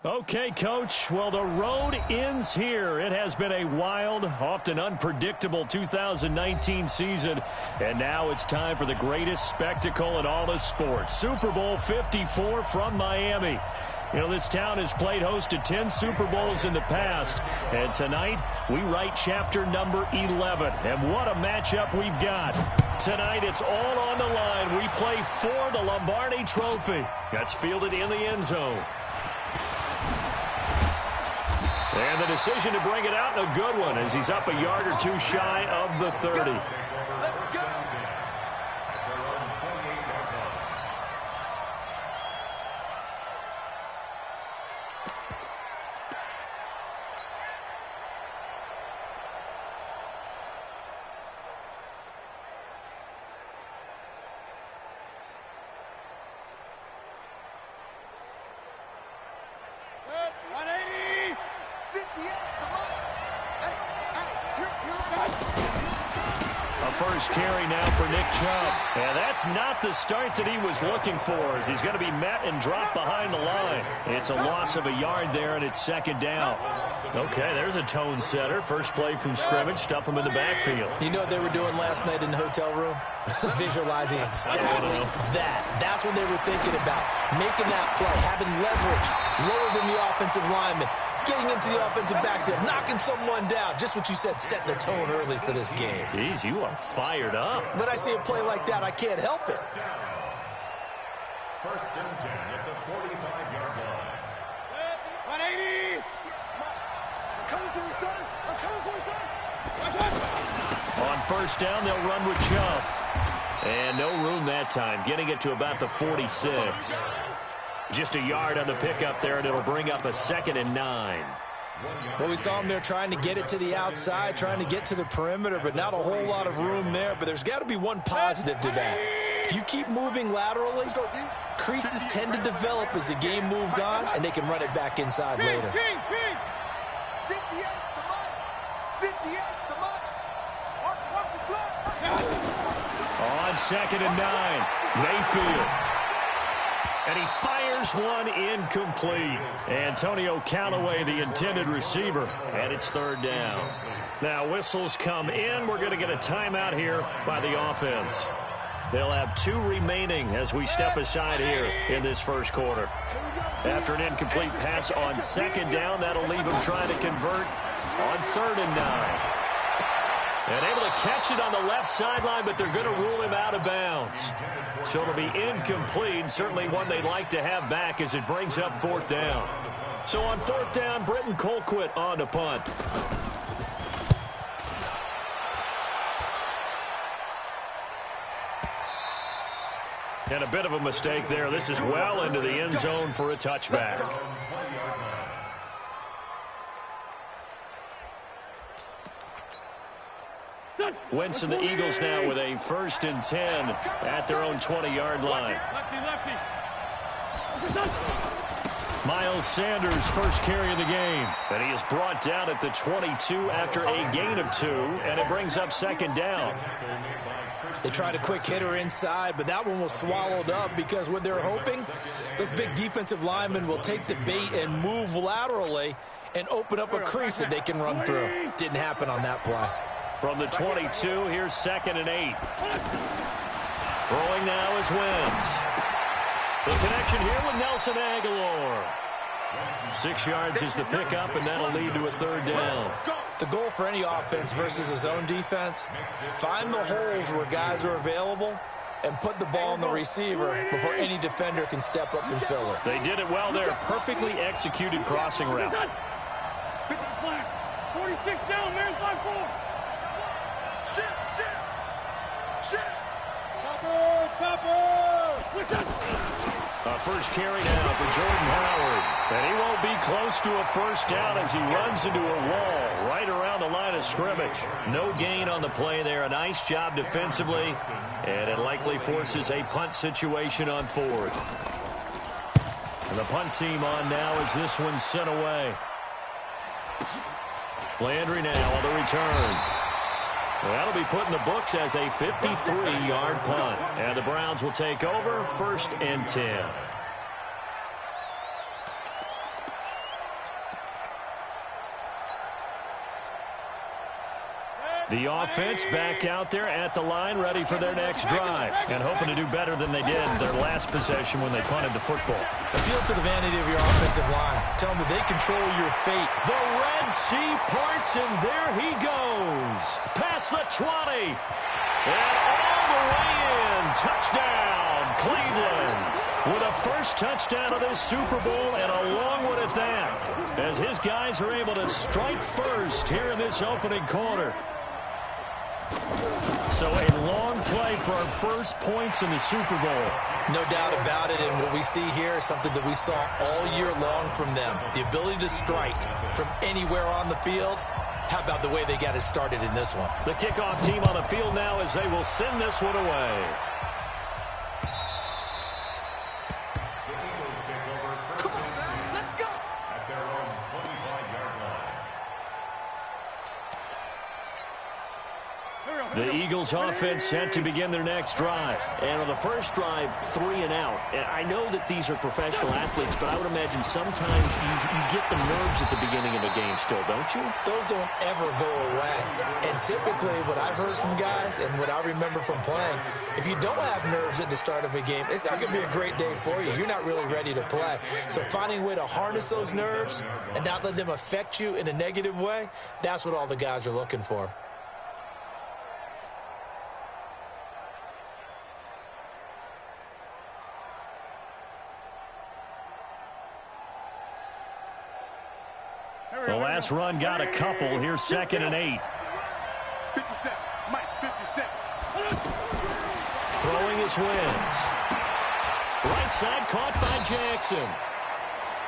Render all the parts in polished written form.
Okay, Coach. Well, the road ends here. It has been a wild, often unpredictable 2019 season. And now it's time for the greatest spectacle in all of sports. Super Bowl 54 from Miami. You know, this town has played host to 10 Super Bowls in the past. And tonight, we write chapter number 11. And what a matchup we've got. Tonight, it's all on the line. We play for the Lombardi Trophy. That's fielded in the end zone. And the decision to bring it out, and a good one, as he's up a yard or two shy of the 30. First carry now for Nick Chubb. And that's not the start that he was looking for, as he's going to be met and dropped behind the line. It's a loss of a yard there, and it's second down. Okay, there's a tone setter. First play from scrimmage, stuff him in the backfield. You know what they were doing last night in the hotel room? Visualizing exactly that. That's what they were thinking about. Making that play, having leverage, lower than the offensive lineman, getting into the offensive backfield, knocking someone down. Just what you said, setting the tone early for this game. Jeez, you are fired up. When I see a play like that, I can't help it. First and 10 at the 45-yard line. 180. I'm coming for you, son. I'm coming for you, son. On first down, they'll run with Chubb. And no room that time, getting it to about the 46. Just a yard on the pickup there, and it'll bring up a 2nd and 9. Well, we saw him there trying to get it to the outside, trying to get to the perimeter, but not a whole lot of room there. But there's got to be one positive to that. If you keep moving laterally, creases tend to develop as the game moves on, and they can run it back inside later. 58 the mark. On 2nd and 9, Mayfield. And he fires one incomplete. Antonio Callaway, the intended receiver, and it's 3rd down. Now whistles come in. We're going to get a timeout here by the offense. They'll have 2 remaining as we step aside here in this first quarter. After an incomplete pass on 2nd down, that'll leave him trying to convert on 3rd and 9. And able to catch it on the left sideline, but they're going to rule him out of bounds. So it'll be incomplete, certainly one they'd like to have back as it brings up 4th down. So on 4th down, Britton Colquitt on to punt. And a bit of a mistake there. This is well into the end zone for a touchback. Wentz and the Eagles now with a 1st and 10 at their own 20-yard line. Miles Sanders, first carry of the game. And he is brought down at the 22 after a gain of 2, and it brings up 2nd down. They tried a quick hitter inside, but that one was swallowed up because what they're hoping, those big defensive linemen will take the bait and move laterally and open up a crease that they can run through. Didn't happen on that play. From the 22, here's 2nd and 8. Throwing now is Wentz. The connection here with Nelson Aguilar. 6 yards is the pickup, and that'll lead to a 3rd down. The goal for any offense versus his own defense, find the holes where guys are available and put the ball on the receiver before any defender can step up and fill it. They did it well there. Perfectly executed crossing route. 46 down, man, 5-4. A first carry now for Jordan Howard. And he won't be close to a 1st down as he runs into a wall right around the line of scrimmage. No gain on the play there. A nice job defensively. And it likely forces a punt situation on 4th. And the punt team on now as this one's sent away. Landry now on the return. That'll be put in the books as a 53-yard punt. And the Browns will take over 1st and 10. The offense back out there at the line, ready for their next drive, and hoping to do better than they did their last possession when they punted the football. Appeal to the vanity of your offensive line. Tell them that they control your fate. The Red Sea parts, and there he goes. Past the 20. And all the way in. Touchdown, Cleveland. With a first touchdown of this Super Bowl, and a long one at that, as his guys are able to strike first here in this opening quarter. So a long play for our first points in the Super Bowl. No doubt about it, and what we see here is something that we saw all year long from them. The ability to strike from anywhere on the field. How about the way they got it started in this one? The kickoff team on the field now as they will send this one away. The Eagles offense set to begin their next drive. And on the first drive, 3 and out. And I know that these are professional athletes, but I would imagine sometimes you get the nerves at the beginning of a game still, don't you? Those don't ever go away. And typically what I've heard from guys and what I remember from playing, if you don't have nerves at the start of a game, it's not going to be a great day for you. You're not really ready to play. So finding a way to harness those nerves and not let them affect you in a negative way, that's what all the guys are looking for. The last run got a couple. Here's 2nd and 8. 57. Mike, 57. Throwing his wins. Right side caught by Jackson.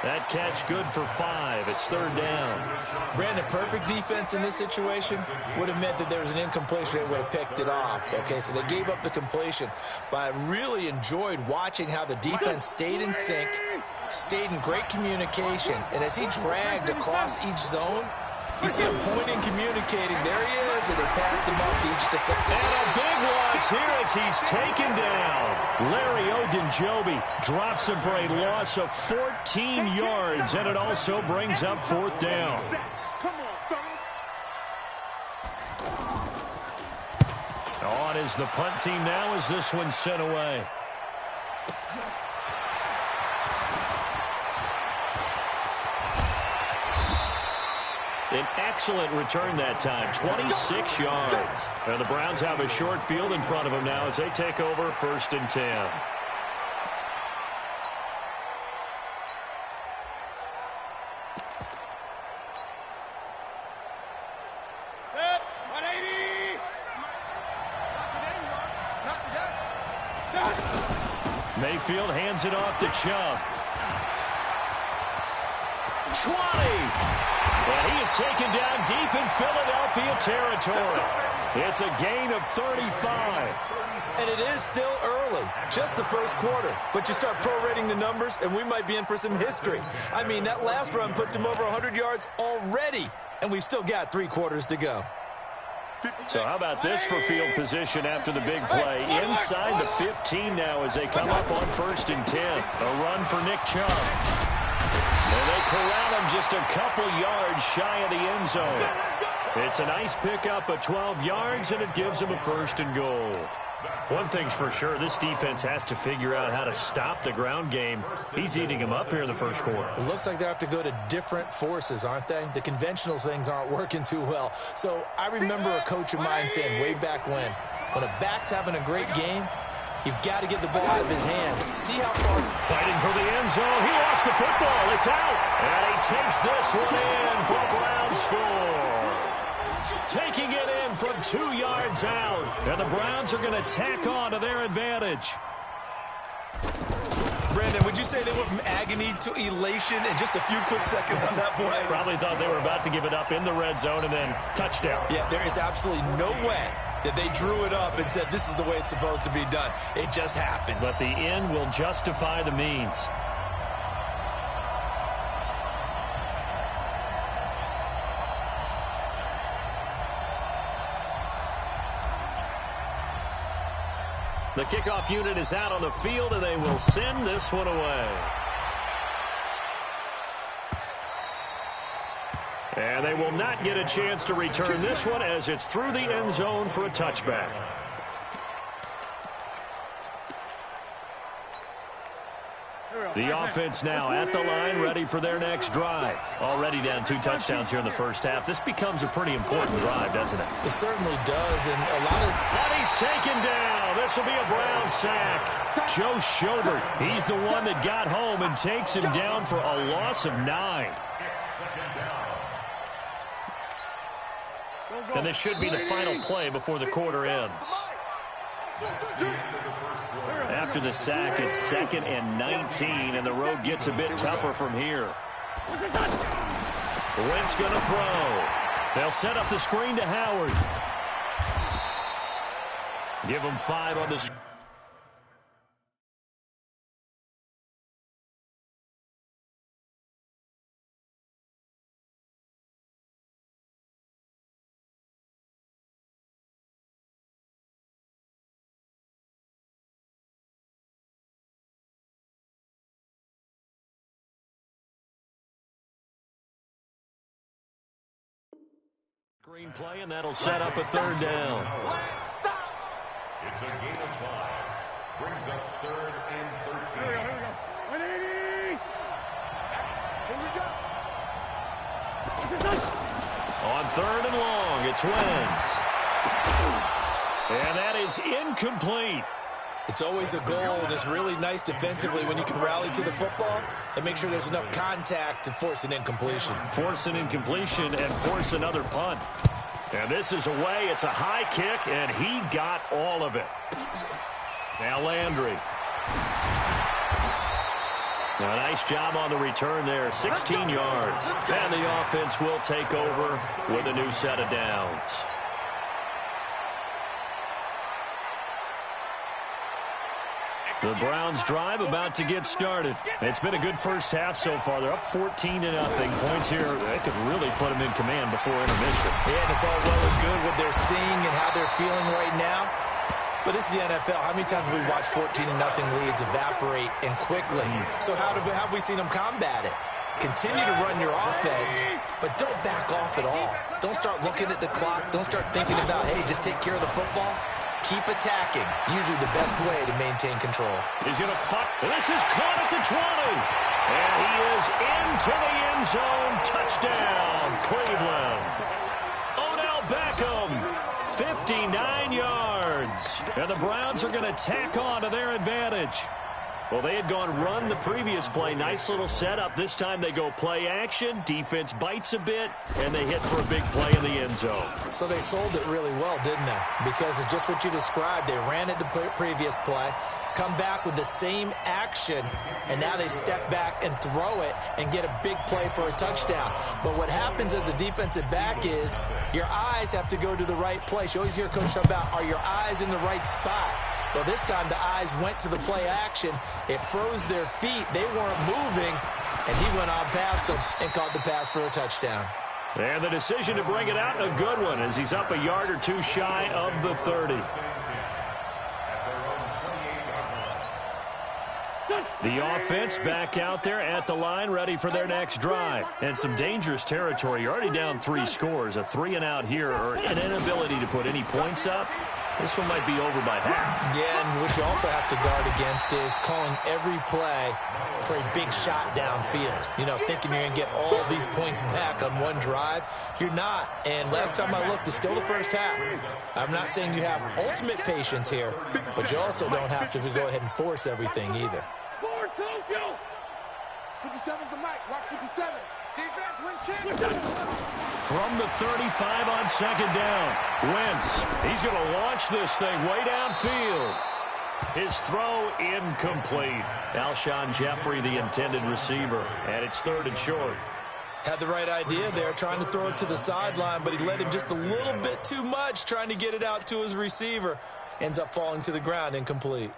That catch good for 5. It's 3rd down. Brandon, perfect defense in this situation would have meant that there was an incompletion. They would have picked it off. Okay, so they gave up the completion. But I really enjoyed watching how the defense stayed in sync, stayed in great communication, and as he dragged across each zone, you see him pointing, communicating. There he is, and they passed him off to each defender. And a big loss here as he's taken down. Larry Ogunjobi drops him for a loss of 14 yards, and it also brings up 4th down. Come on, fellas. On is the punt team now as this one's sent away. An excellent return that time, 26 yards. And the Browns have a short field in front of them now as they take over 1st and 10. Set. 180. Not today. Mayfield hands it off to Chubb. 20. And he is taken down deep in Philadelphia territory. It's a gain of 35. And it is still early, just the first quarter. But you start prorating the numbers, and we might be in for some history. I mean, that last run puts him over 100 yards already, and we've still got 3 quarters to go. So how about this for field position after the big play? Inside the 15 now as they come up on 1st and 10. A run for Nick Chubb. And they corral him just a couple yards shy of the end zone. It's a nice pickup of 12 yards, and it gives him a 1st and goal. One thing's for sure, this defense has to figure out how to stop the ground game. He's eating them up here in the first quarter. It looks like they have to go to different forces, aren't they? The conventional things aren't working too well. So I remember a coach of mine saying way back when a back's having a great game, you've got to get the ball out of his hands. See how far. Fighting for the end zone. He lost the football. It's out. And he takes this one in for a Browns score. Taking it in from 2 yards out. And the Browns are going to tack on to their advantage. Brandon, would you say they went from agony to elation in just a few quick seconds on that play? Probably thought they were about to give it up in the red zone and then touchdown. Yeah, there is absolutely no way that they drew it up and said this is the way it's supposed to be done. It just happened. But the end will justify the means. The kickoff unit is out on the field, and they will send this one away. And they will not get a chance to return this one as it's through the end zone for a touchback. The offense now at the line, ready for their next drive. Already down 2 touchdowns here in the first half. This becomes a pretty important drive, doesn't it? It certainly does, and a lot of... And he's taken down. This will be a Brown sack. Joe Schobert, he's the one that got home and takes him down for a loss of 9. And this should be the final play before the quarter ends. After the sack, it's 2nd and 19, and the road gets a bit tougher from here. Wentz going to throw. They'll set up the screen to Howard. Give him 5 on the screen. Screen play, and that'll set up a 3rd down. It's a gain of 5. Brings up 3rd and 13. Here we go. 180. Here we go. On 3rd and long, it's Wentz. And that is incomplete. It's always a goal, and it's really nice defensively when you can rally to the football and make sure there's enough contact to force an incompletion. Force an incompletion and force another punt. And this is away. It's a high kick, and he got all of it. Now Landry. A nice job on the return there, 16 yards. And the offense will take over with a new set of downs. The Browns drive about to get started. It's been a good first half so far. They're up 14-0. Points here, they could really put them in command before intermission. Yeah, and it's all well and good what they're seeing and how they're feeling right now. But this is the NFL. How many times have we watched 14-0 leads evaporate and quickly? So how have we seen them combat it? Continue to run your offense, but don't back off at all. Don't start looking at the clock. Don't start thinking about, hey, just take care of the football. Keep attacking. Usually the best way to maintain control. He's going to fight. This is caught at the 20. And he is into the end zone. Touchdown, Cleveland. Odell Beckham, 59 yards. And the Browns are going to tack on to their advantage. Well, they had gone run the previous play. Nice little setup. This time they go play action. Defense bites a bit, and they hit for a big play in the end zone. So they sold it really well, didn't they? Because it's just what you described. They ran it the previous play, come back with the same action, and now they step back and throw it and get a big play for a touchdown. But what happens as a defensive back is your eyes have to go to the right place. You always hear Coach talk about, are your eyes in the right spot? Well, this time the eyes went to the play action. It froze their feet. They weren't moving, and he went on past them and caught the pass for a touchdown. And the decision to bring it out, a good one, as he's up a yard or two shy of the 30. The offense back out there at the line, ready for their next drive. And some dangerous territory. You're already down 3 scores. A 3-and-out here, or an inability to put any points up. This one might be over by half. Yeah, and what you also have to guard against is calling every play for a big shot downfield. You know, thinking you're going to get all these points back on one drive. You're not. And last time I looked, it's still the first half. I'm not saying you have ultimate patience here, but you also don't have to go ahead and force everything either. 57's the mic. Watch 57. Defense wins championship. From the 35 on 2nd down. Wentz, he's going to launch this thing way downfield. His throw incomplete. Alshon Jeffrey, the intended receiver, and it's 3rd and short. Had the right idea there, trying to throw it to the sideline, but he let him just a little bit too much, trying to get it out to his receiver. Ends up falling to the ground, incomplete.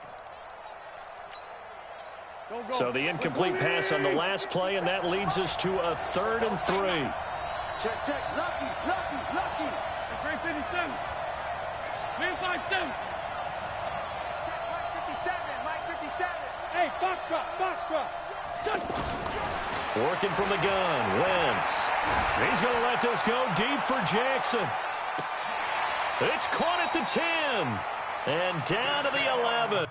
So the incomplete pass on the last play, and that leads us to a 3rd and 3. Check. Lucky. 357. 357. Check, Mike 57. Hey, box drop. Working from the gun, Wentz. He's going to let this go deep for Jackson. It's caught at the 10. And down to the 11.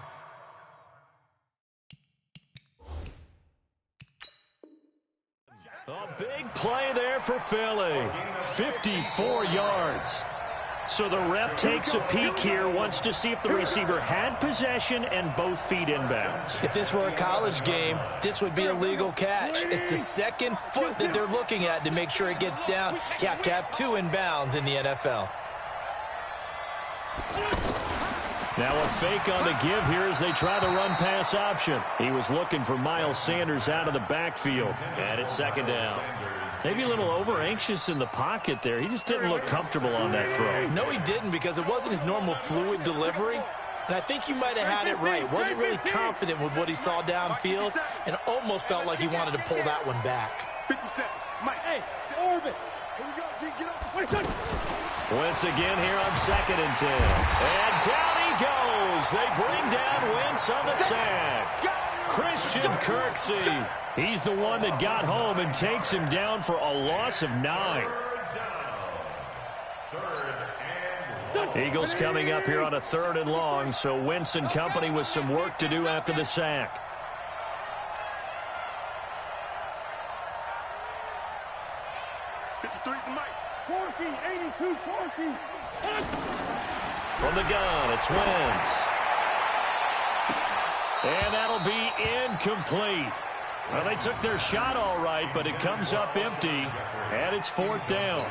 A big play there for Philly. 54 yards. So the ref takes a peek here, wants to see if the receiver had possession and both feet inbounds. If this were a college game, this would be a legal catch. It's the second foot that they're looking at to make sure it gets down. You have to have 2 inbounds in the NFL. Now a fake on the give here as they try the run-pass option. He was looking for Miles Sanders out of the backfield. And it's second down. Maybe a little over-anxious in the pocket there. He just didn't look comfortable on that throw. No, he didn't, because it wasn't his normal fluid delivery. And I think you might have had it right. Wasn't really confident with what he saw downfield and almost felt like he wanted to pull that one back. 57. Mike. Hey, Orbit. Here we go, G. Get up. Wentz again here on 2nd and 10. And down he goes. They bring down Wentz on the sack. Christian Kirksey. He's the one that got home and takes him down for a loss of 9. Eagles coming up here on a 3rd and long, so Wentz and company with some work to do after the sack. From the gun, it's Wentz. And that'll be incomplete. Well, they took their shot all right, but it comes up empty, and it's 4th down.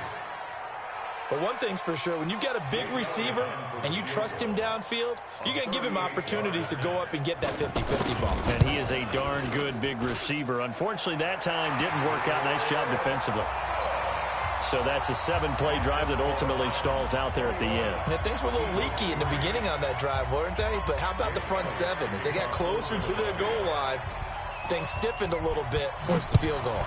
But one thing's for sure, when you've got a big receiver and you trust him downfield, you're going to give him opportunities to go up and get that 50-50 ball. And he is a darn good big receiver. Unfortunately, that time didn't work out. Nice job defensively. So that's a 7-play drive that ultimately stalls out there at the end. And things were a little leaky in the beginning on that drive, weren't they? But how about the front 7? As they got closer to the goal line, things stiffened a little bit, forced the field goal.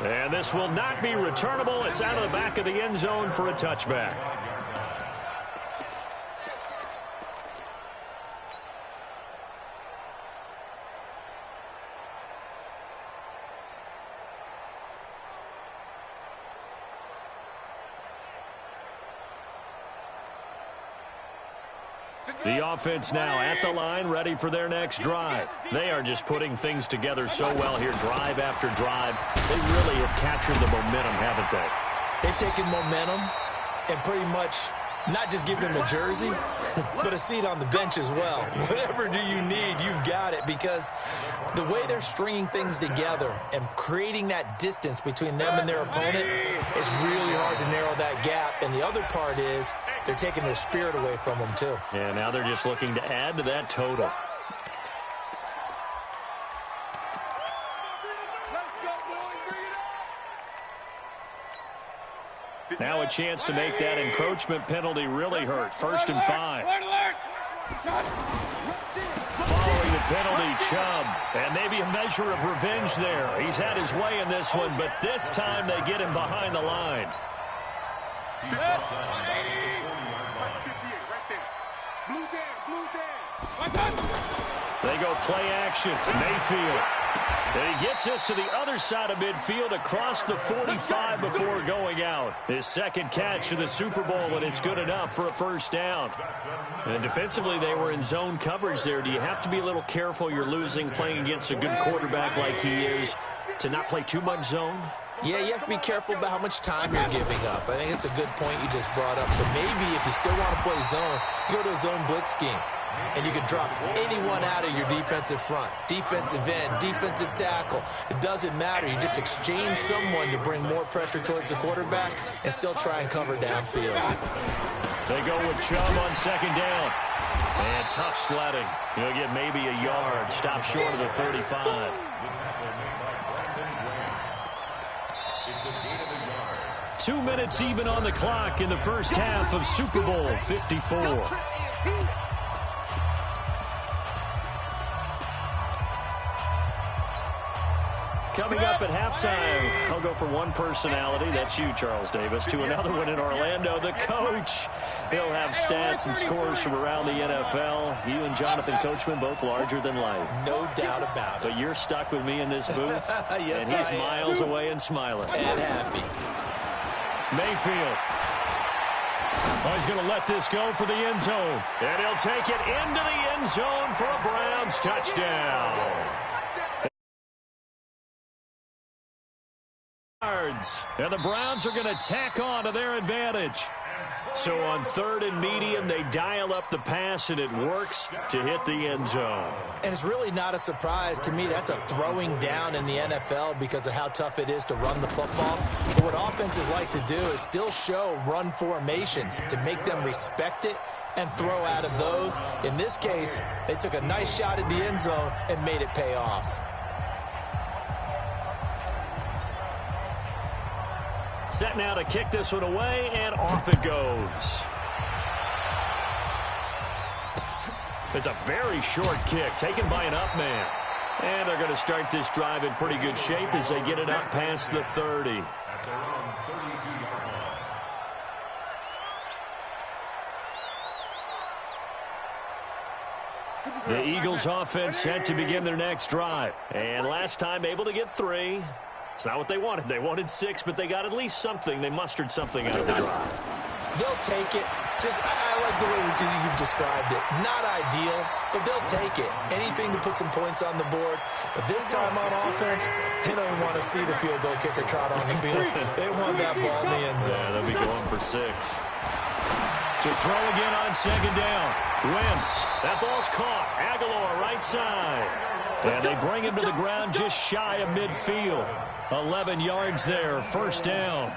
And this will not be returnable. It's out of the back of the end zone for a touchback. The offense now at the line, ready for their next drive. They are just putting things together so well here, drive after drive. They really have captured the momentum, haven't they? They've taken momentum and pretty much not just given them a jersey, but a seat on the bench as well. Whatever do you need, you've got it, because the way they're stringing things together and creating that distance between them and their opponent, it's really hard to narrow that gap. And the other part is they're taking their spirit away from them, too. Yeah, now they're just looking to add to that total. Now a chance to make that encroachment penalty really hurt. 1st and 5. Following the penalty, Chubb. And maybe a measure of revenge there. He's had his way in this one, but this time they get him behind the line. They go play action. Mayfield. And he gets us to the other side of midfield across the 45 before going out. His 2nd catch of the Super Bowl, and it's good enough for a 1st down. And defensively, they were in zone coverage there. Do you have to be a little careful? You're losing playing against a good quarterback like he is to not play too much zone? Yeah, you have to be careful about how much time you're giving up. I think it's a good point you just brought up. So maybe if you still want to play zone, you go to a zone blitz scheme. And you can drop anyone out of your defensive front, defensive end, defensive tackle. It doesn't matter. You just exchange someone to bring more pressure towards the quarterback and still try and cover downfield. They go with Chubb on 2nd down. And tough sledding. He'll get maybe a yard. Stop short of the 35. It's a gain of a yard. 2 minutes even on the clock in the first half of Super Bowl 54. Coming up at halftime, I'll go from one personality, that's you, Charles Davis, to another one in Orlando, the coach. He'll have stats and scores from around the NFL. You and Jonathan Coachman, both larger than life. No doubt about it. But you're stuck with me in this booth, yes, and he's miles away and smiling. And happy. Mayfield. Oh, he's going to let this go for the end zone. And he'll take it into the end zone for a Browns touchdown. And the Browns are going to tack on to their advantage. So on 3rd and medium, they dial up the pass, and it works to hit the end zone. And it's really not a surprise to me. That's a throwing down in the NFL because of how tough it is to run the football. But what offenses like to do is still show run formations to make them respect it and throw out of those. In this case, they took a nice shot at the end zone and made it pay off. Set now to kick this one away, and off it goes. It's a very short kick taken by an up man. And they're going to start this drive in pretty good shape as they get it up past the 30. The Eagles offense set to begin their next drive. And last time able to get 3. It's not what they wanted. They wanted 6, but they got at least something. They mustered something out of the drive. They'll take it. I like the way you've described it. Not ideal, but they'll take it. Anything to put some points on the board. But this time on offense, they don't want to see the field goal kicker trot on the field. They want that ball in the end zone. Yeah, they'll be going for 6. To throw again on 2nd down. Wentz. That ball's caught. Aguilar right side. And they bring him to the ground just shy of midfield. 11 yards there, 1st down.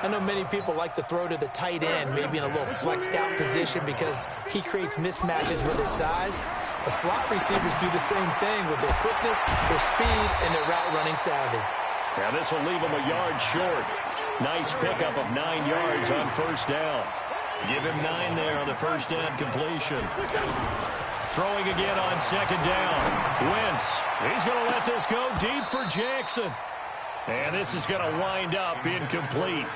I know many people like to throw to the tight end, maybe in a little flexed out position because he creates mismatches with his size. The slot receivers do the same thing with their quickness, their speed, and their route running savvy. Now this will leave him a yard short. Nice pickup of 9 yards on 1st down. Give him 9 there on the 1st down completion. Throwing again on 2nd down. Wentz. He's going to let this go deep for Jackson. And this is going to wind up incomplete.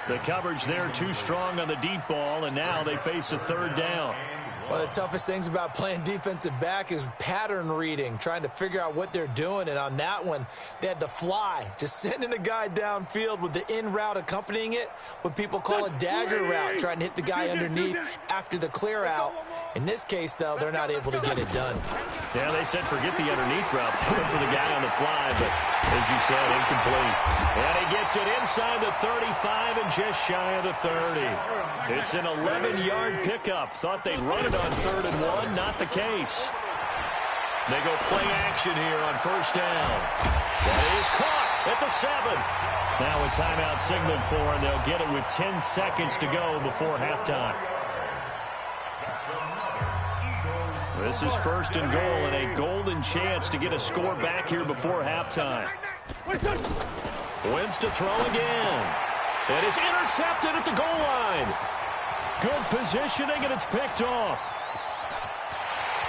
The coverage there too strong on the deep ball, and now they face a 3rd down. One of the toughest things about playing defensive back is pattern reading, trying to figure out what they're doing. And on that one, they had the fly, just sending a guy downfield with the in route accompanying it, what people call a dagger route, trying to hit the guy underneath after the clear out. In this case, though, they're not able to get it done. Yeah, they said forget the underneath route. They went for the guy on the fly, but as you said, incomplete. And he gets it inside the 35 and just shy of the 30. It's an 11-yard pickup. Thought they'd run it on 3rd and 1. Not the case. They go play action here on 1st down. That is caught at the 7. Now a timeout signaled for, and they'll get it with 10 seconds to go before halftime. This is 1st and goal, and a golden chance to get a score back here before halftime. Wentz to throw again. And it's intercepted at the goal line. Good positioning, and it's picked off.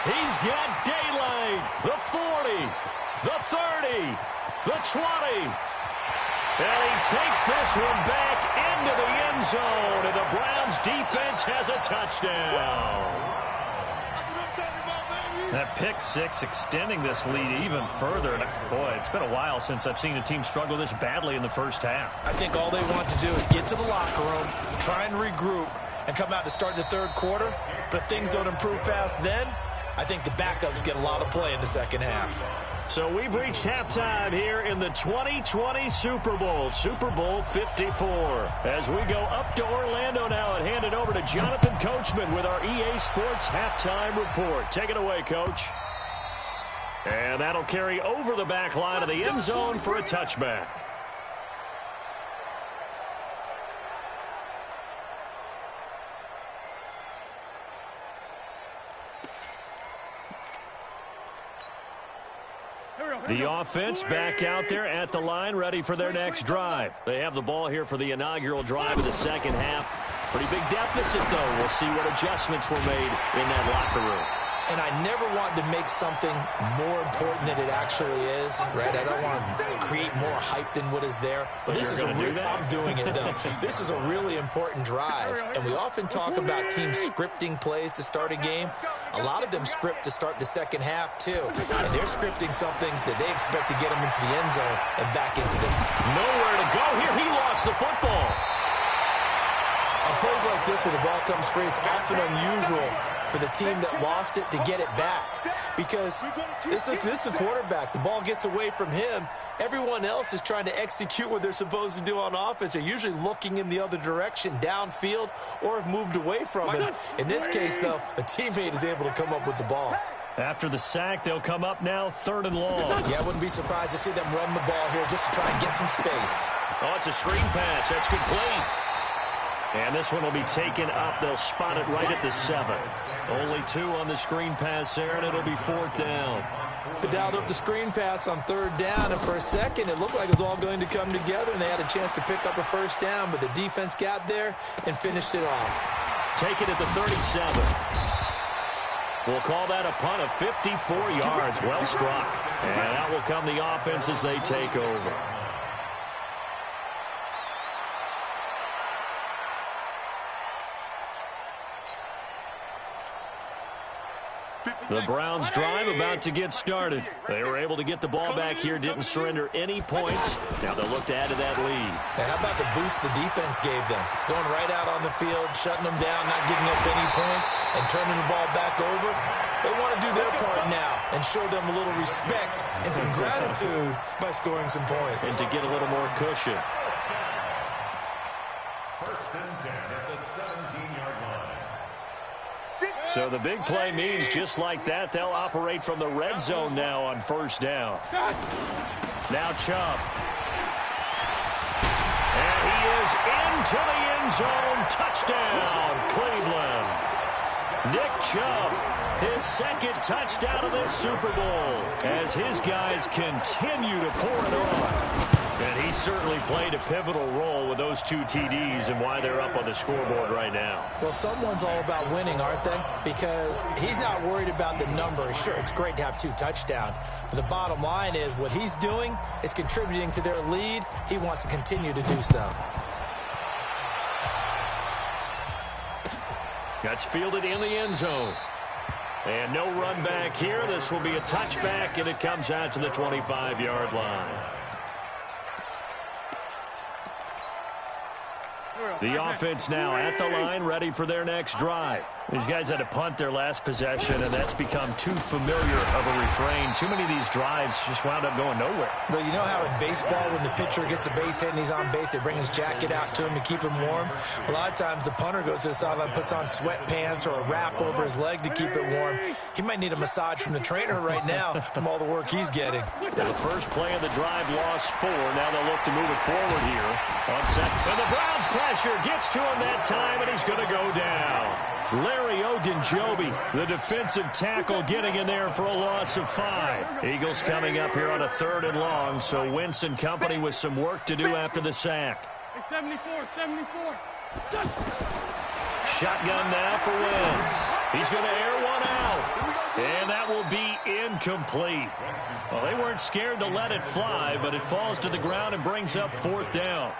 He's got daylight. The 40, the 30, the 20. And he takes this one back into the end zone, and the Browns defense has a touchdown. That pick 6 extending this lead even further. And boy, it's been a while since I've seen a team struggle this badly in the 1st half. I think all they want to do is get to the locker room, try and regroup, and come out to start the 3rd quarter. But if things don't improve fast then, I think the backups get a lot of play in the 2nd half. So we've reached halftime here in the 2020 Super Bowl, Super Bowl 54. As we go up to Orlando now and hand it over to Jonathan Coachman with our EA Sports Halftime Report. Take it away, Coach. And that'll carry over the back line of the end zone for a touchback. The offense back out there at the line, ready for their next drive. They have the ball here for the inaugural drive of the 2nd half. Pretty big deficit, though. We'll see what adjustments were made in that locker room. and I never want to make something more important than it actually is, right? I don't want to create more hype than what is there. But this is I'm doing it, though. This is a really important drive, and we often talk about teams scripting plays to start a game. A lot of them script to start the second half, too, and they're scripting something that they expect to get them into the end zone and back into this. Nowhere to go here. He lost the football. On plays like this where the ball comes free, it's often unusual for the team that lost it to get it back, because this is the quarterback. The ball gets away from him. Everyone else is trying to execute what they're supposed to do on offense. They're usually looking in the other direction, downfield, or have moved away from him. In this case, though, a teammate is able to come up with the ball. After the sack, they'll come up now 3rd and long. Yeah, I wouldn't be surprised to see them run the ball here just to try and get some space. Oh, it's a screen pass. That's complete. And this one will be taken up. They'll spot it right at the 7. Only 2 on the screen pass there, and it'll be 4th down. They dialed up the screen pass on 3rd down, and for a second, it looked like it was all going to come together, and they had a chance to pick up a 1st down, but the defense got there and finished it off. Take it at the 37. We'll call that a punt of 54 yards. Well struck. And out will come the offense as they take over. The Browns drive about to get started. They were able to get the ball back here, didn't surrender any points. Now they'll look to add to that lead. Now, how about the boost the defense gave them? Going right out on the field, shutting them down, not giving up any points, and turning the ball back over. They want to do their part now and show them a little respect and some gratitude by scoring some points. And to get a little more cushion. 1st and 10 at the 17-yard line. So the big play means just like that, they'll operate from the red zone now on 1st down. Now Chubb. And he is into the end zone. Touchdown, Cleveland. Nick Chubb, his 2nd touchdown of this Super Bowl as his guys continue to pour it on. And he certainly played a pivotal role with those 2 TDs and why they're up on the scoreboard right now. Well, someone's all about winning, aren't they? Because he's not worried about the number. Sure, it's great to have 2 touchdowns. But the bottom line is what he's doing is contributing to their lead. He wants to continue to do so. That's fielded in the end zone. And no run back here. This will be a touchback, and it comes out to the 25-yard line. The offense now at the line, ready for their next drive. These guys had to punt their last possession, and that's become too familiar of a refrain. Too many of these drives just wound up going nowhere. But you know how in baseball, when the pitcher gets a base hit and he's on base, they bring his jacket out to him to keep him warm? A lot of times the punter goes to the sideline, puts on sweatpants or a wrap over his leg to keep it warm. He might need a massage from the trainer right now from all the work he's getting. The first play of the drive lost 4. Now they'll look to move it forward here on 2nd. And the Browns pressure gets to him that time, and he's going to go down. Larry Ogunjobi, the defensive tackle, getting in there for a loss of 5. Eagles coming up here on a 3rd and long, so Wentz and company with some work to do after the sack. 74. Shotgun now for Wentz. He's going to air one out, and that will be incomplete. Well, they weren't scared to let it fly, but it falls to the ground and brings up 4th down.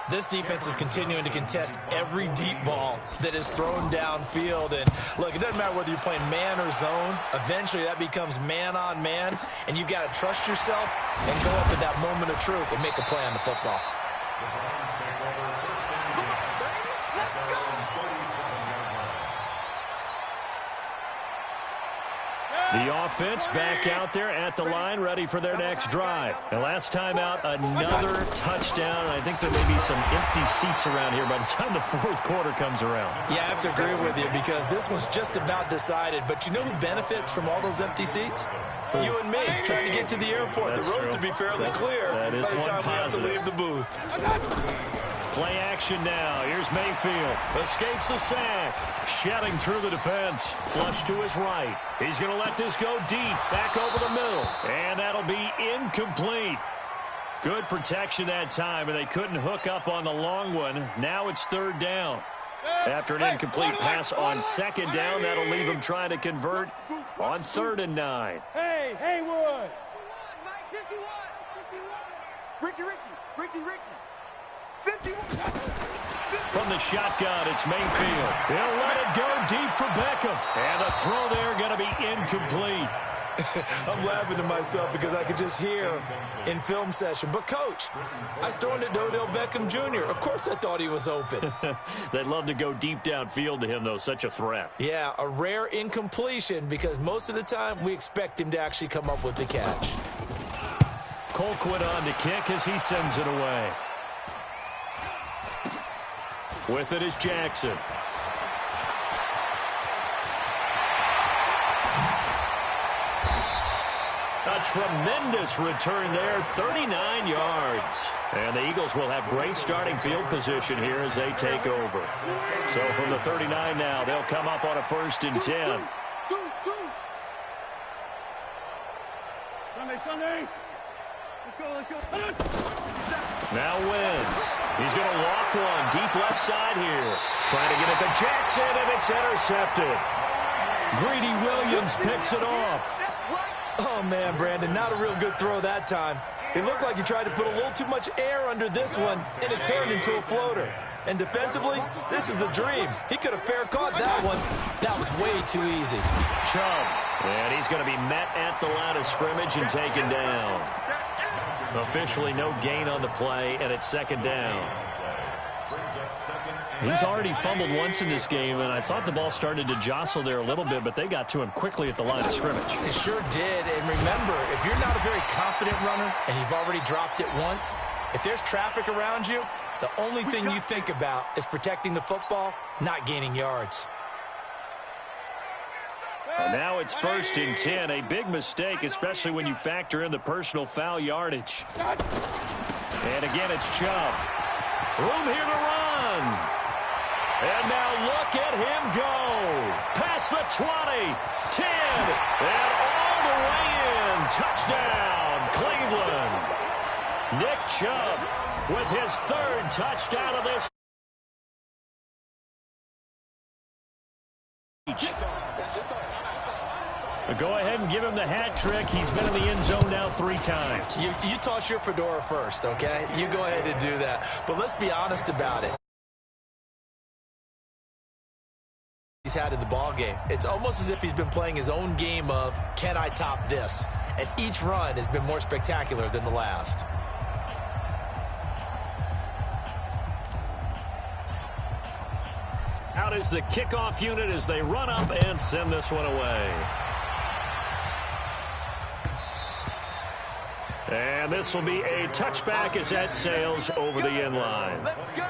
This defense is continuing to contest every deep ball that is thrown downfield. And look, it doesn't matter whether you're playing man or zone. Eventually, that becomes man on man, and you've got to trust yourself and go up at that moment of truth and make a play on the football. The offense back out there at the line, ready for their next drive. And last time out, another touchdown. I think there may be some empty seats around here by the time the 4th quarter comes around. Yeah, I have to agree with you because this one's just about decided. But you know who benefits from all those empty seats? You and me, trying to get to the airport. That's the roads true. will be fairly clear that is by the time we have to positive. leave the booth. Play action now. Here's Mayfield. Escapes the sack. Shedding through the defense. Flush to his right. He's going to let this go deep. Back over the middle. And that'll be incomplete. Good protection that time, and they couldn't hook up on the long one. Now it's 3rd down. After an incomplete pass on second down, that'll leave him trying to convert on 3rd and 9. Hey, Haywood. 51. Ricky. 51. From the shotgun, it's Mayfield. He'll let it go deep for Beckham. And the throw there going to be incomplete. I'm laughing to myself because I could just hear in film session. But, Coach, I was throwing it to Odell Beckham Jr. Of course I thought he was open. They'd love to go deep downfield to him, though. Such a threat. Yeah, a rare incompletion because most of the time we expect him to actually come up with the catch. Colquitt on to kick as he sends it away. With it is Jackson. A tremendous return there, 39 yards. And the Eagles will have great starting field position here as they take over. So from the 39 now, they'll come up on a 1st and 10. Sunday. Let's go. Now wins. He's going to loft one deep left side here. Trying to get it to Jackson, and it's intercepted. Greedy Williams picks it off. Oh, man, Brandon, not a real good throw that time. It looked like he tried to put a little too much air under this one, and it turned into a floater. And defensively, this is a dream. He could have fair caught that one. That was way too easy. Chubb. And he's going to be met at the line of scrimmage and taken down. Officially no gain on the play, and it's 2nd down. He's already fumbled once in this game, and I thought the ball started to jostle there a little bit, but they got to him quickly at the line of scrimmage. It sure did. And remember, if you're not a very confident runner and you've already dropped it once, if there's traffic around you, the only thing you think about is protecting the football, not gaining yards. Well, now it's 1st and 10, a big mistake, especially when you factor in the personal foul yardage. And again, it's Chubb. Room here to run. And now look at him go. Past the 20, 10, and all the way in. Touchdown, Cleveland. Nick Chubb with his 3rd touchdown of this. Go ahead and give him the hat trick. He's been in the end zone now 3 times. You toss your fedora first, okay? You go ahead and do that. But let's be honest about it. He's had in the ball game. It's almost as if he's been playing his own game of, can I top this? And each run has been more spectacular than the last. Out is the kickoff unit as they run up and send this one away. And this will be a touchback as that sails over the end line. Let's go.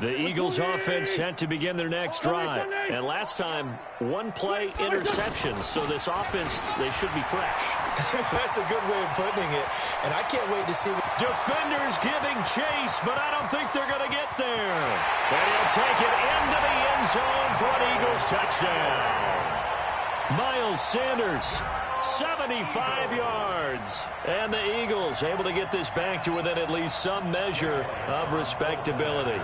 The Eagles offense set to begin their next drive. And last time, 1-play interception. So this offense, they should be fresh. That's a good way of putting it. And I can't wait to see what... Defenders giving chase, but I don't think they're going to get there. And he'll take it into the end zone for an Eagles touchdown. Miles Sanders, 75 yards. And the Eagles able to get this back to within at least some measure of respectability.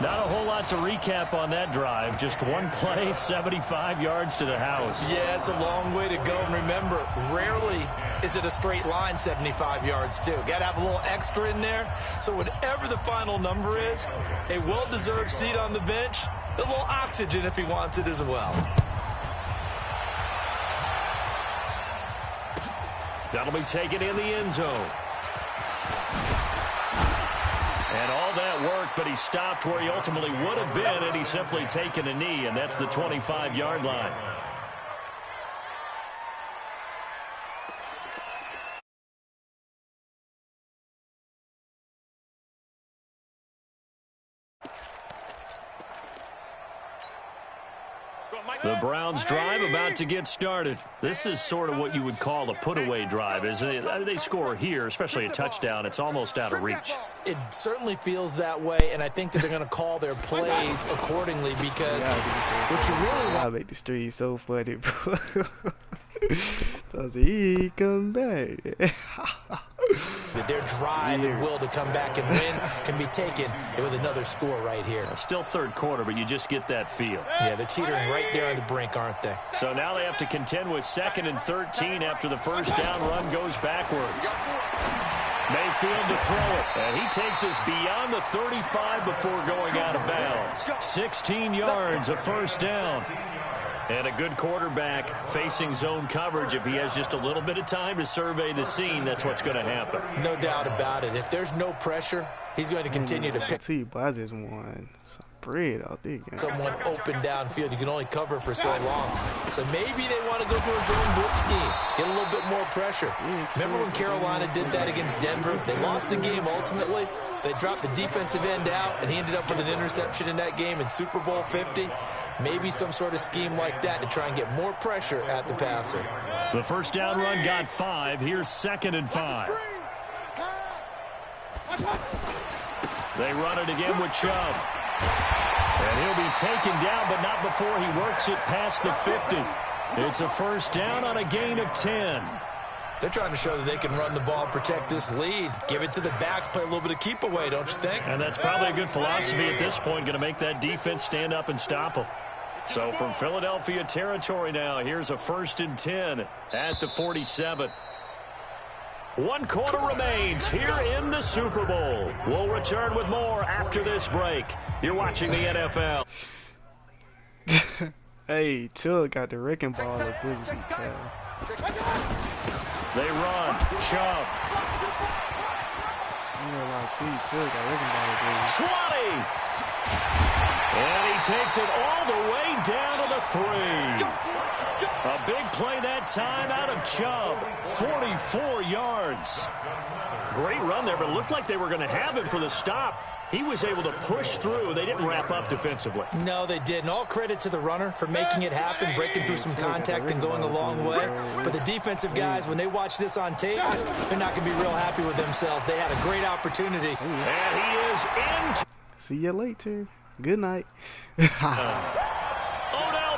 Not a whole lot to recap on that drive. Just 1 play, 75 yards to the house. Yeah, it's a long way to go. And remember, rarely is it a straight line 75 yards, too. Got to have a little extra in there. So whatever the final number is, a well-deserved seat on the bench, a little oxygen if he wants it as well. That'll be taken in the end zone. And all that worked, but he stopped where he ultimately would have been, and he's simply taken a knee, and that's the 25-yard line. The The Browns drive about to get started. This is sort of what you would call a put-away drive, isn't it? I mean, they score here, especially a touchdown. It's almost out of reach. It certainly feels that way, and I think that they're going to call their plays accordingly because what you really want... I make the street so funny, bro. So I said, he come back. Their drive and will to come back and win can be taken with another score right here. Still third quarter, but you just get that feel. Yeah, they're teetering right there on the brink, aren't they? So now they have to contend with 2nd and 13 after the first down run goes backwards. Mayfield to throw it, and he takes us beyond the 35 before going out of bounds. 16 yards, a first down. And a good quarterback facing zone coverage. If he has just a little bit of time to survey the scene, that's what's going to happen. No doubt about it. If there's no pressure, he's going to continue to pick. See, but I just want some bread out there. Someone open downfield. You can only cover for so long. So maybe they want to go to a zone blitz scheme. Get a little bit more pressure. Remember when Carolina did that against Denver? They lost the game ultimately. They dropped the defensive end out, and he ended up with an interception in that game in Super Bowl 50. Maybe some sort of scheme like that to try and get more pressure at the passer. The first down run got 5. Here's 2nd and 5. They run it again with Chubb. And he'll be taken down, but not before he works it past the 50. It's a first down on a gain of 10. They're trying to show that they can run the ball and protect this lead. Give it to the backs, play a little bit of keep away, don't you think? And that's probably a good philosophy at this point, going to make that defense stand up and stop them. So from Philadelphia territory now, here's a 1st and 10 at the 47. 1 quarter remains here in the Super Bowl. We'll return with more after this break. You're watching the NFL. Hey, Chubb got the wrecking ball of Liberty. They run. Chubb. 20. And he takes it all the way down to the 3. A big play that time out of Chubb. 44 yards. Great run there, but it looked like they were going to have him for the stop. He was able to push through. They didn't wrap up defensively. No, they didn't. All credit to the runner for making it happen, breaking through some contact and going a long way. But the defensive guys, when they watch this on tape, they're not going to be real happy with themselves. They had a great opportunity. And he is in. See you later. Good night. Odell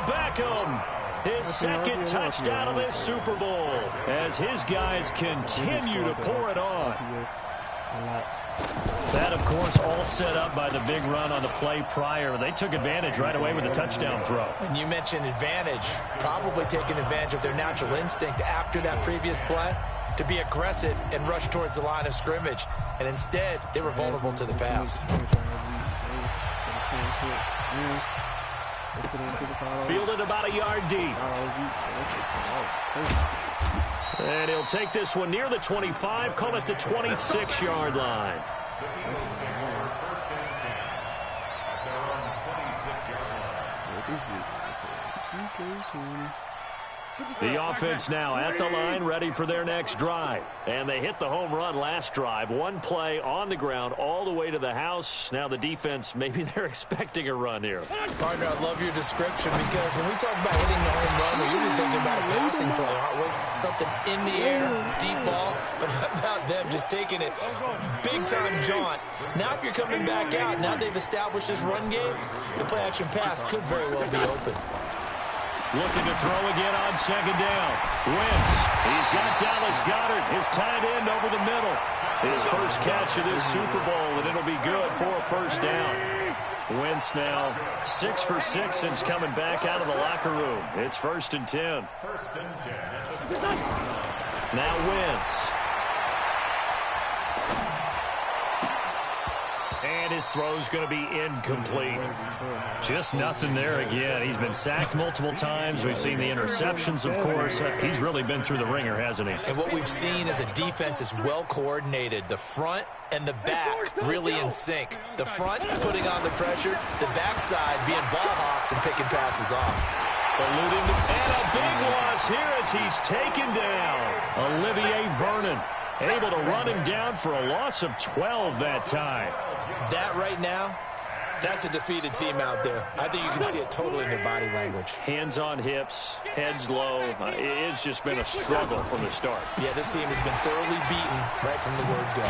Beckham. His 2nd touchdown of this Super Bowl as his guys continue to pour it on. That, of course, all set up by the big run on the play prior. They took advantage right away with the touchdown throw. And you mentioned advantage, probably taking advantage of their natural instinct after that previous play to be aggressive and rush towards the line of scrimmage. And instead, they were vulnerable to the pass. Fielded about a yard deep. And he'll take this one near the 25, call it the 26-yard line. The offense now at the line, ready for their next drive. And they hit the home run last drive. 1 play on the ground all the way to the house. Now the defense, maybe they're expecting a run here. Partner, I love your description because when we talk about hitting the home run, we're usually thinking about a passing play, aren't we? Something in the air, deep ball. But how about them just taking it big-time jaunt? Now if you're coming back out, now they've established this run game, the play-action pass could very well be open. Looking to throw again on 2nd down. Wentz. He's got Dallas Goedert, his tight end, over the middle. His first catch of this Super Bowl, and it'll be good for a first down. Wentz now 6 for 6 since coming back out of the locker room. It's 1st and 10. Now Wentz. And his throw's going to be incomplete. Just nothing there again. He's been sacked multiple times. We've seen the interceptions, of course. He's really been through the ringer, hasn't he? And what we've seen is a defense that's well coordinated. The front and the back really in sync. The front putting on the pressure. The backside being ball hawks and picking passes off. And a big loss here as he's taken down. Olivier Vernon able to run him down for a loss of 12 that time. That right now That's a defeated team out there. I think you can see it totally in their body language. Hands on hips, heads low. It's just been a struggle from the start. Yeah, this team has been thoroughly beaten right from the word go.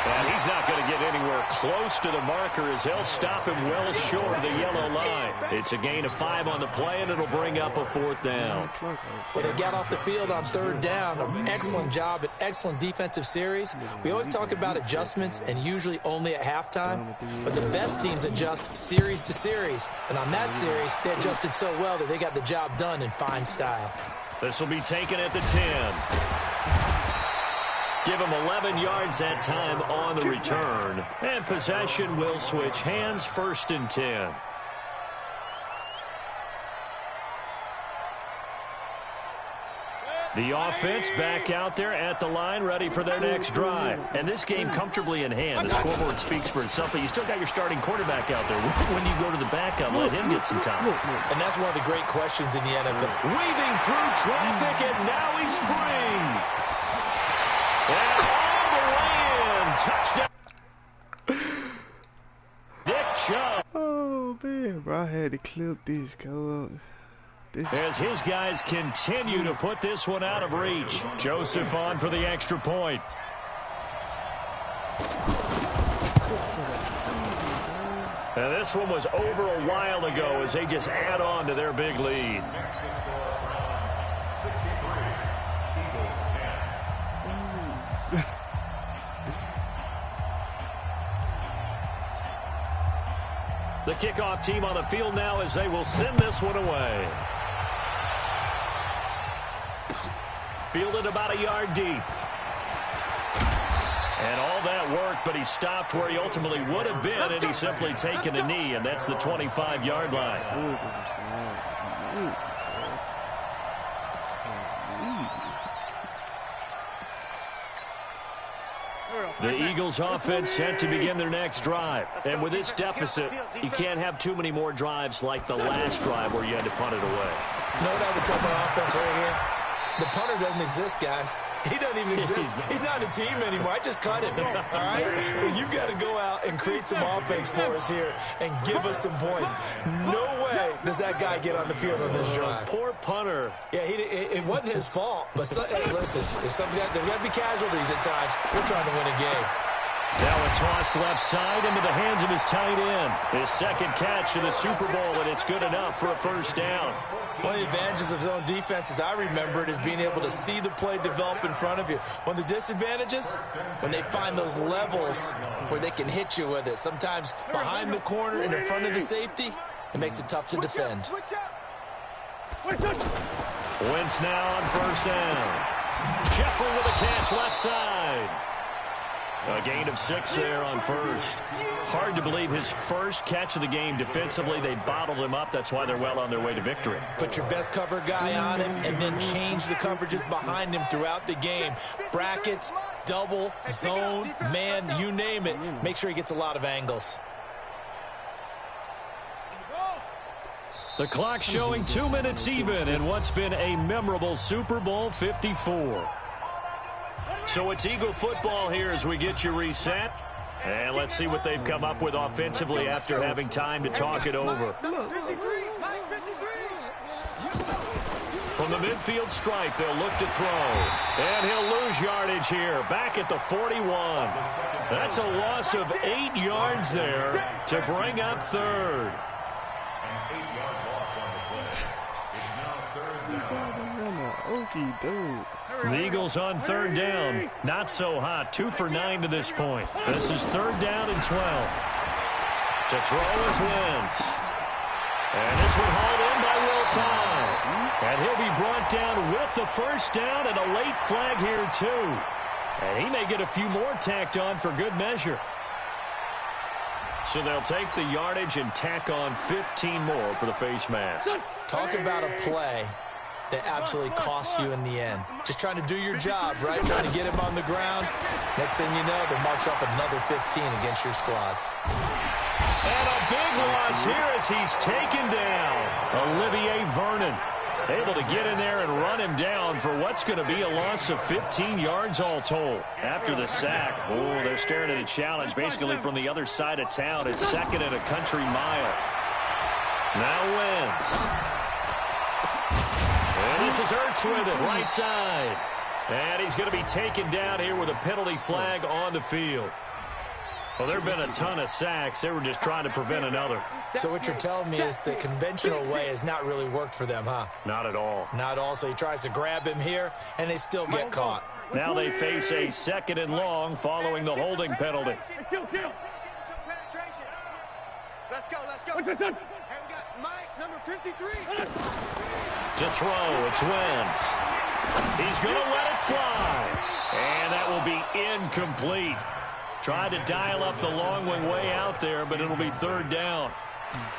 And he's not going to get anywhere close to the marker as they'll stop him well short of the yellow line. It's a gain of 5 on the play, and it'll bring up a 4th down. Well, they got off the field on 3rd down. An excellent job, an excellent defensive series. We always talk about adjustments, and usually only at halftime. But the best teams adjust series to series. And on that series, they adjusted so well that they got the job done in fine style. This will be taken at the 10. Give him 11 yards that time on the return. And possession will switch hands, 1st and 10. The offense back out there at the line, ready for their next drive. And this game comfortably in hand. The scoreboard speaks for itself, but you still got your starting quarterback out there. When you go to the backup, let him get some time. And that's one of the great questions in the NFL. Weaving through traffic, and now he's free. And all the way in. Touchdown. Nick Chubb. Oh, man, bro, I had to clip this, coach. As his guys continue to put this one out of reach. Joseph on for the extra point. And this one was over a while ago as they just add on to their big lead. The kickoff team on the field now as they will send this one away. Fielded about a yard deep. And all that work, but he stopped where he ultimately would have been, and he's simply taken a knee, and that's the 25-yard line. The Eagles offense set to begin their next drive. And with this deficit, you can't have too many more drives like the last drive where you had to punt it away. You know what I would tell my offense right here? The punter doesn't exist, guys. He doesn't even exist. He's not a team anymore. I just cut him, all right? So you've got to go out and create some offense for us here and give us some points. No way does that guy get on the field on this drive. Poor punter. Yeah, it wasn't his fault. But hey, listen, there's got to be casualties at times. We're trying to win a game. Now a toss left side into the hands of his tight end. His 2nd catch of the Super Bowl, and it's good enough for a 1st down. One of the advantages of zone defense, as I remember it, is being able to see the play develop in front of you. One of the disadvantages, when they find those levels where they can hit you with it, sometimes behind the corner and in front of the safety, it makes it tough to defend. Wentz now on 1st down. Jeffrey with a catch left side. A gain of 6 there on 1st. Hard to believe his 1st catch of the game defensively. They bottled him up. That's why they're well on their way to victory. Put your best cover guy on him and then change the coverages behind him throughout the game. Brackets, double, zone, man, you name it. Make sure he gets a lot of angles. The clock showing 2 minutes even in what's been a memorable Super Bowl 54. So it's Eagle football here as we get you reset. And let's see what they've come up with offensively after having time to talk it over. From the midfield stripe, they'll look to throw. And he'll lose yardage here, back at the 41. That's a loss of 8 yards there to bring up 3rd. The Eagles on 3rd down. Not so hot. 2 for 9 to this point. This is 3rd down and 12. To throw is Wentz. And this one hauled in by Will Tye. And he'll be brought down with the 1st down and a late flag here too. And he may get a few more tacked on for good measure. So they'll take the yardage and tack on 15 more for the face mask. Talk about a play that absolutely costs you in the end. Just trying to do your job, right? Trying to get him on the ground. Next thing you know, they'll march off another 15 against your squad. And a big loss here as he's taken down. Olivier Vernon able to get in there and run him down down for what's going to be a loss of 15 yards all told. After the sack, they're staring at a challenge basically from the other side of town. It's second and a country mile. Now Wentz. And this is Ertz with it, right side. And he's going to be taken down here with a penalty flag on the field. Well, there have been a ton of sacks. They were just trying to prevent another. So what you're telling me is the conventional way has not really worked for them, huh? Not at all. Not at all. So he tries to grab him here, and they still get caught. Now they face a second and long following the holding penalty. Let's go, let's go. And we got Mike, number 53. To throw, it's Wentz. He's going to let it fly. And that will be incomplete. Tried to dial up the long one way out there, but it'll be third down.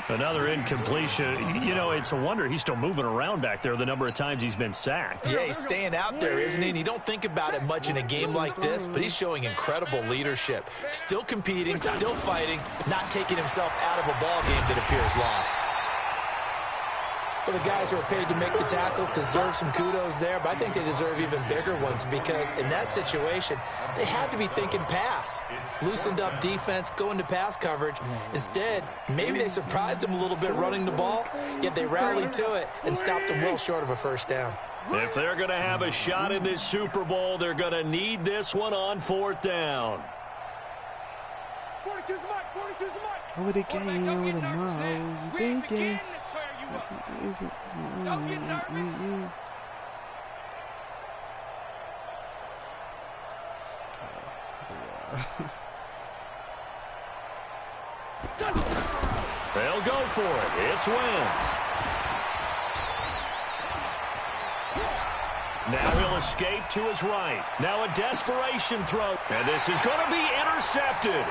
Another incompletion. You know, it's a wonder he's still moving around back there the number of times he's been sacked. Yeah, he's staying out there, isn't he? And you don't think about it much in a game like this, but he's showing incredible leadership. Still competing, still fighting, not taking himself out of a ball game that appears lost. Well, the guys who are paid to make the tackles deserve some kudos there, but I think they deserve even bigger ones because in that situation, they had to be thinking pass. Loosened up defense, going to pass coverage. Instead, maybe they surprised them a little bit running the ball, yet they rallied to it and stopped them well short of a first down. If they're going to have a shot in this Super Bowl, they're going to need this one on fourth down. 42's the mark, 42's the mark. Over the game, over the mile, you thinking? Don't get nervous. They'll go for it. It's Wentz. Now he'll escape to his right. Now a desperation throw. And this is going to be intercepted.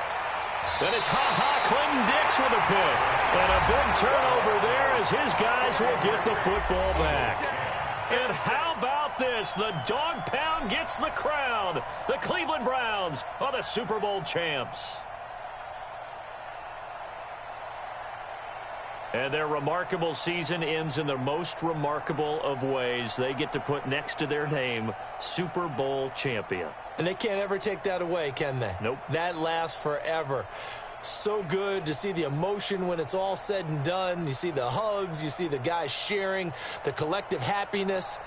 Then it's Clinton Dix with a pick. And a big turnover there as his guys will get the football back. And how about this? The dog pound gets the crown. The Cleveland Browns are the Super Bowl champs. And their remarkable season ends in the most remarkable of ways. They get to put next to their name, Super Bowl champion. And they can't ever take that away, can they? Nope. That lasts forever. So good to see the emotion when it's all said and done. You see the hugs. You see the guys sharing, the collective happiness.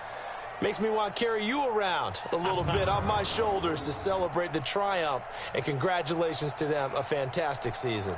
Makes me want to carry you around a little bit on my shoulders to celebrate the triumph. And congratulations to them. A fantastic season.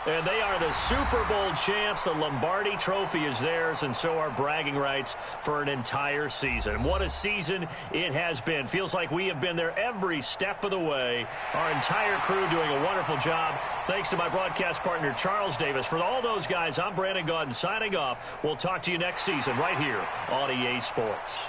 And they are the Super Bowl champs. The Lombardi Trophy is theirs, and so are bragging rights for an entire season. What a season it has been. Feels like we have been there every step of the way. Our entire crew doing a wonderful job. Thanks to my broadcast partner, Charles Davis. For all those guys, I'm Brandon Gaudin signing off. We'll talk to you next season right here on EA Sports.